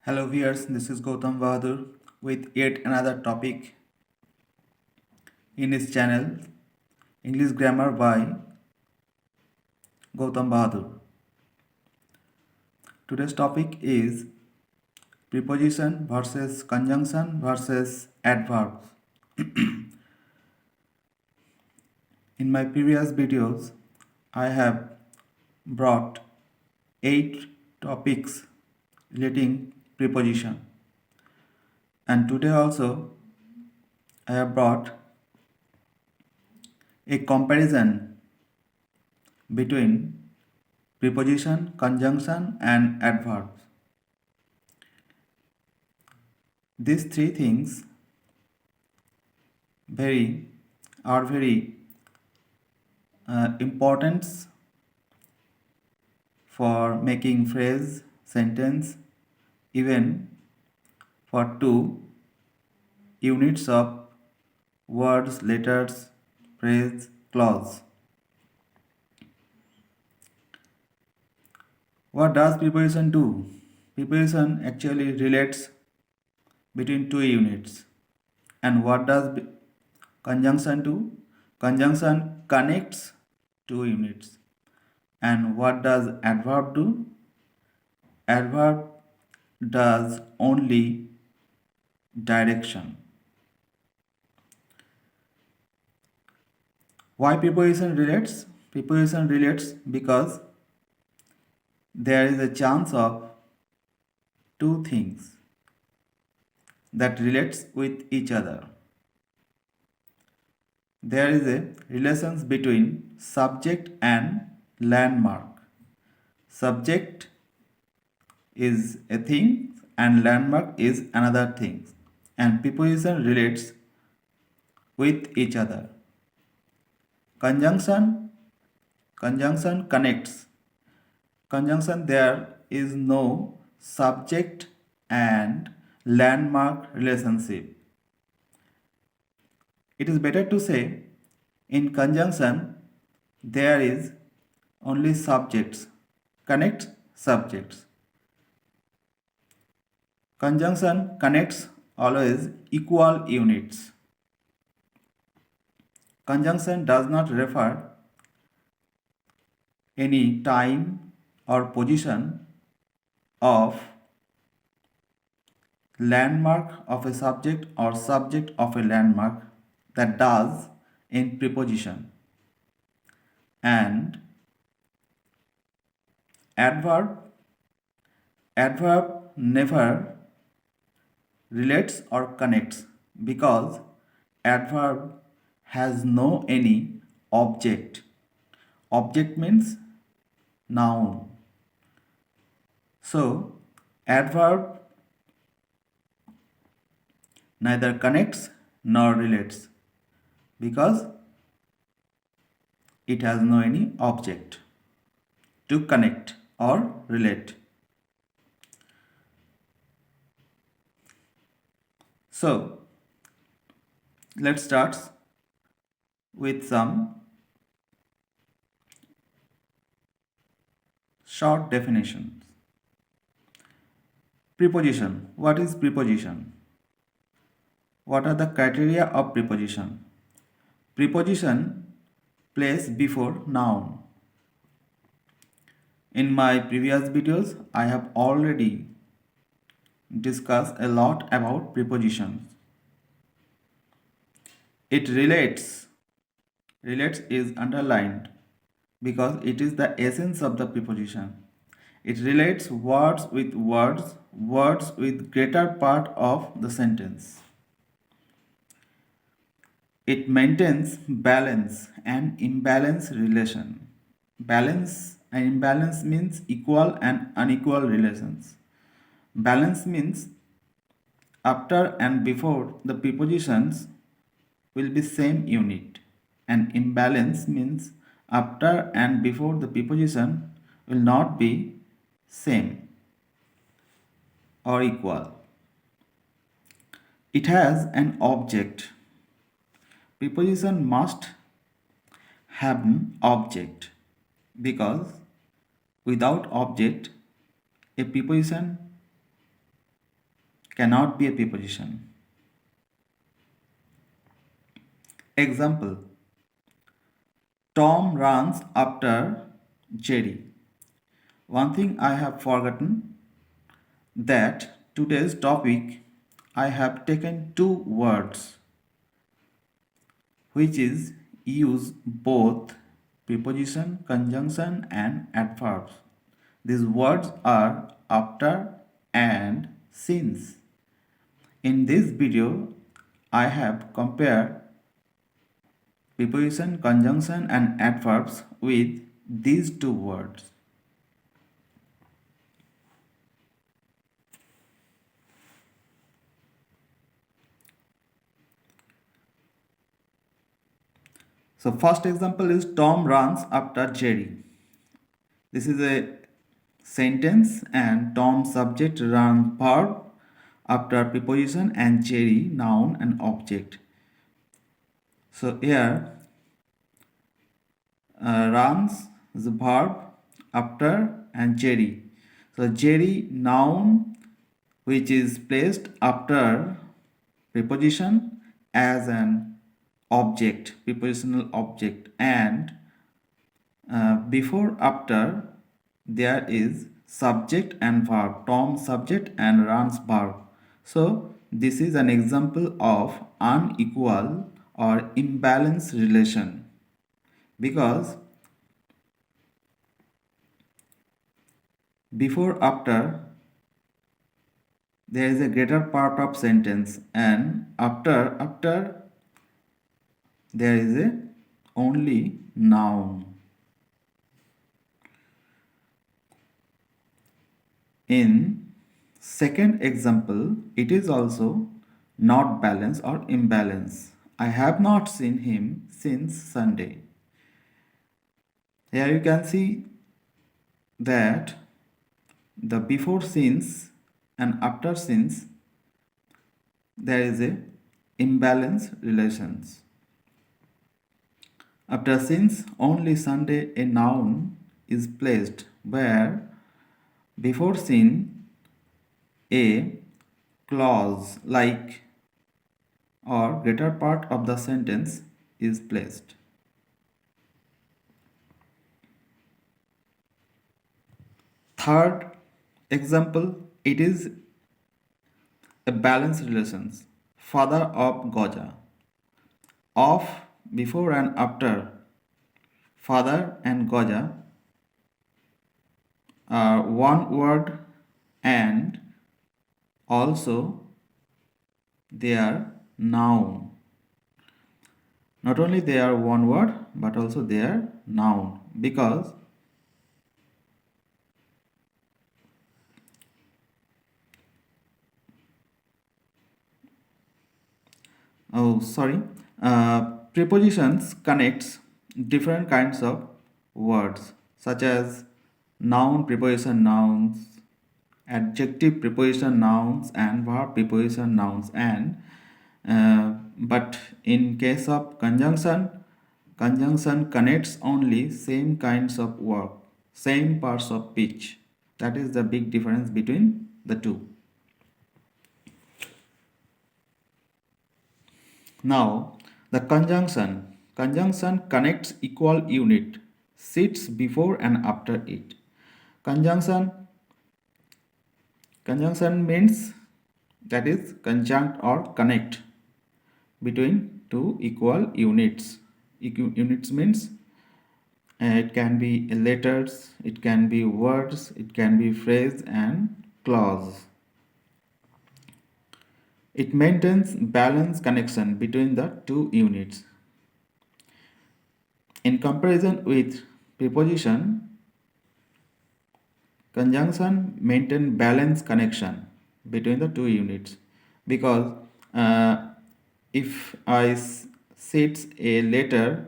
Hello viewers, this is Gautam Bahadur with yet another topic in his channel English Grammar by Gautam Bahadur. Today's topic is preposition versus conjunction versus adverb. In my previous videos, I have brought 8 topics relating preposition, and today also I have brought a comparison between preposition, conjunction, and adverbs. These three things are very important for making phrase, sentence, even for 2 units of words, letters, phrase, clause. What does preposition do? Preposition actually relates between 2 units. And what does conjunction do? Conjunction connects 2 units. And what does adverb do? Adverb does only direction. Why preposition relates? Preposition relates because there is a chance of 2 things that relates with each other. There is a relation between subject and landmark. Subject is a thing and landmark is another thing, and preposition relates with each other. Conjunction connects. Conjunction, there is no subject and landmark relationship. It is better to say in conjunction there is only subjects, connect subjects. Conjunction connects always equal units. Conjunction does not refer any time or position of landmark of a subject or subject of a landmark that does in preposition. And adverb never relates or connects because adverb has no any object. Object means noun. So adverb neither connects nor relates because it has no any object to connect or relate. So let's start with some short definitions. Preposition. What is preposition? What are the criteria of preposition? Preposition place before noun. In my previous videos, I have already discussed a lot about prepositions. It relates is underlined because it is the essence of the preposition. It relates words with greater part of the sentence. It maintains balance and imbalance relation. Balance and imbalance means equal and unequal relations. Balance means after and before the prepositions will be same unit, and imbalance means after and before the preposition will not be same or equal. It has an object. Preposition must have an object because without object a preposition cannot be a preposition. Example: Tom runs after Jerry. One thing I have forgotten, that today's topic I have taken two words which is use both preposition, conjunction and adverbs. These words are after and since. In this video, I have compared preposition, conjunction and adverbs with these two words. So first example is Tom runs after Jerry. This is a sentence and Tom subject, run verb, after preposition and Jerry noun and object. So here runs is a verb, after and Jerry. So Jerry noun which is placed after preposition as an object, prepositional object, and before after there is subject and verb, Tom subject and runs verb. So this is an example of unequal or imbalanced relation, because before after there is a greater part of sentence, and after there is a only noun. In second example, it is also not balance or imbalance. I have not seen him since Sunday. Here you can see that the before since and after since there is a imbalance relations. After since only Sunday a noun is placed, where before sin a clause like or greater part of the sentence is placed. Third example, it is a balanced relations. Father of Goja. Of before and after father and Goja are one word, and also they are noun. Not only they are one word but also they are noun, because prepositions connects different kinds of words, such as noun preposition nouns, adjective preposition nouns and verb preposition nouns, and but in case of conjunction connects only same kinds of work, same parts of speech. That is the big difference between the two. Now the conjunction connects equal unit, sits before and after it. Conjunction means, that is conjunct or connect between two equal units. Units means it can be letters, it can be words, it can be phrase and clause. It maintains balanced connection between the two units. In comparison with preposition, conjunction maintain balanced connection between the two units, because if I set a letter,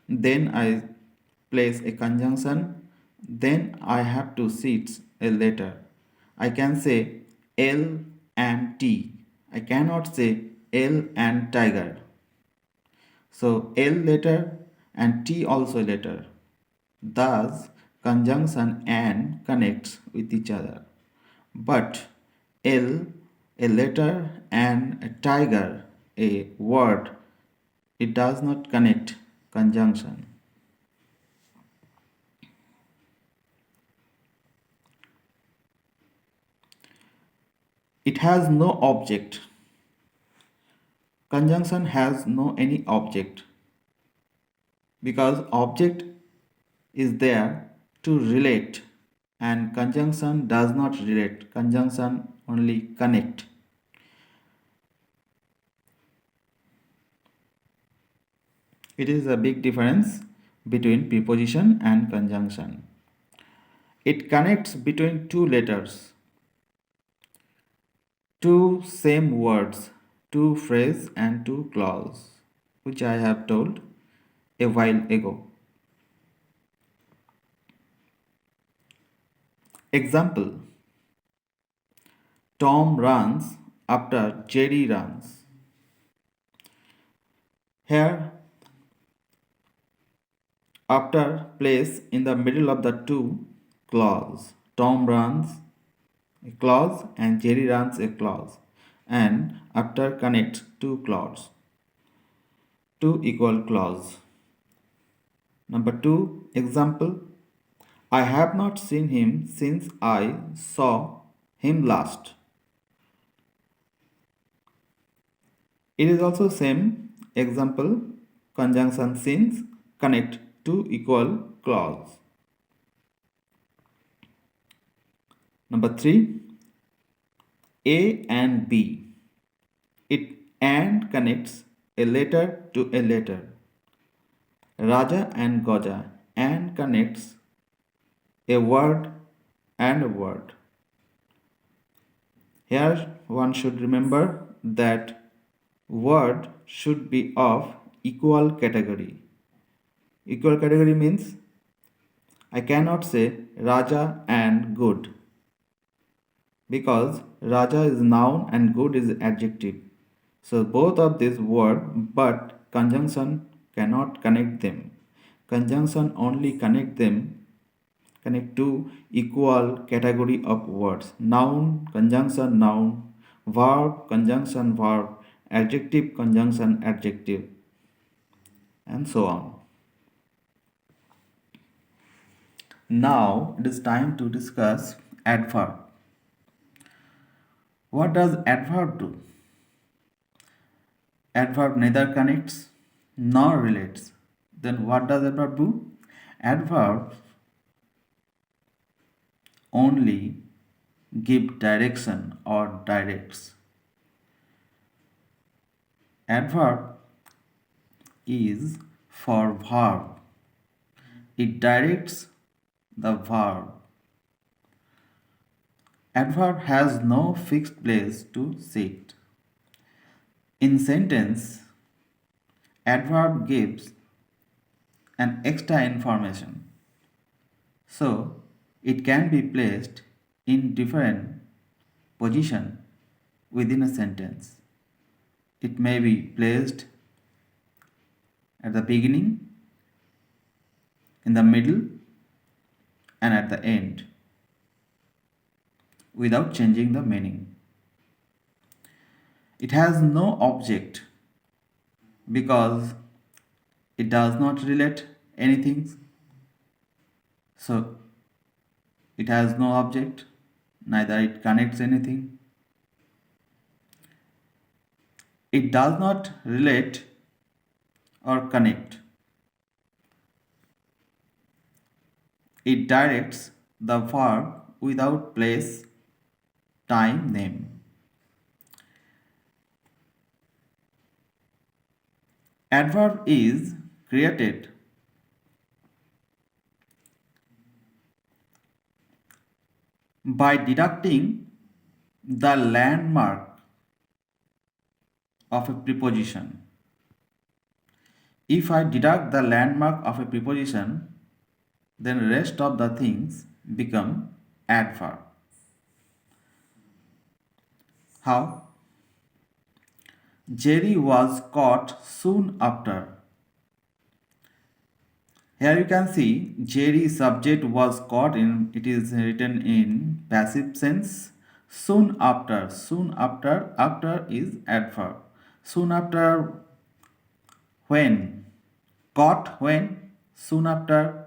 then I place a conjunction, then I have to set a letter. I can say L and T. I cannot say L and tiger. So L letter and T also letter. Thus conjunction and connects with each other. But L a letter, and a tiger, a word. It does not connect conjunction. It has no object. Conjunction has no any object because object is there to relate and conjunction does not relate. Conjunction only connect. It is a big difference between preposition and conjunction. It connects between two letters, two same words, two phrase and two clause, which I have told a while ago. Example: Tom runs after Jerry runs. Here, after place in the middle of the two clause. Tom runs a clause and Jerry runs a clause, and after connects two clause, two equal clause. Number 2 example: I have not seen him since I saw him last. It is also same example, conjunction since connect two equal clause. Number 3, A and B. It and connects a letter to a letter. Raja and Goja and connects a word and a word. Here one should remember that word should be of equal category. Equal category means I cannot say Raja and good because Raja is noun and good is adjective. So both of these word but conjunction cannot connect them. Conjunction only connect two equal category of words: noun, conjunction, noun, verb, conjunction, verb, adjective, conjunction, adjective, and so on. Now it is time to discuss adverb. What does adverb do? Adverb neither connects nor relates. Then what does adverb do? Adverb only give direction or directs. Adverb is for verb. It directs the verb. Adverb has no fixed place to sit. In sentence, adverb gives an extra information. So, it can be placed in different position within a sentence. It may be placed at the beginning, in the middle, and at the end without changing the meaning. It has no object because it does not relate anything. So it has no object, neither it connects anything. It does not relate or connect. It directs the verb without place, time, name. Adverb is created by deducting the landmark of a preposition. If I deduct the landmark of a preposition, then rest of the things become adverb. How? Jerry was caught soon after. Here you can see Jerry subject was caught in, it is written in passive sense. Soon after, after is adverb. Soon after, when? Got when? Soon after,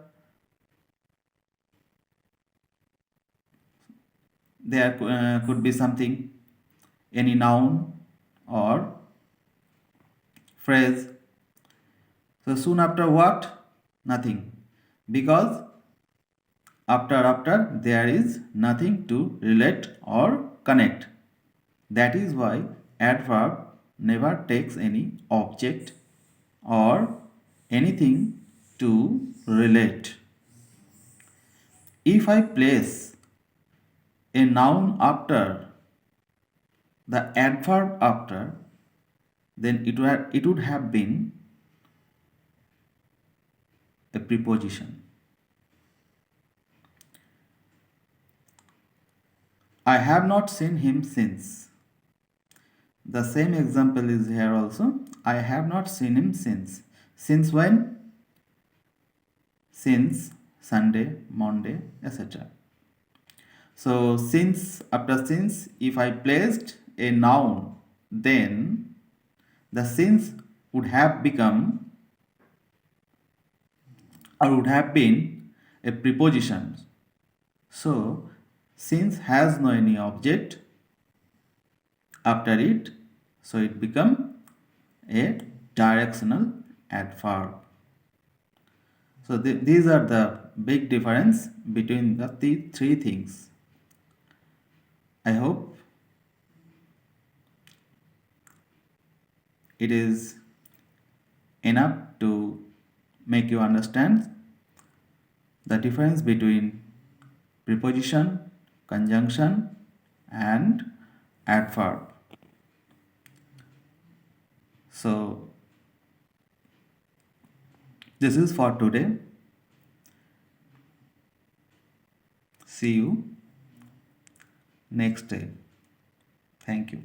there could be something, any noun or phrase. So soon after what? Nothing. Because after there is nothing to relate or connect. That is why adverb never takes any object or anything to relate. If I place a noun after the adverb after, then it would have been a preposition. I have not seen him since. The same example is here also. I have not seen him since. Since when? Since Sunday, Monday, etc. So since, after since, if I placed a noun, then the since would have become or would have been a preposition. So since has no any object after it, so it become a directional adverb. So these are the big difference between the three things. I hope it is enough to make you understand the difference between preposition, conjunction and adverb. So this is for today. See you next day. Thank you.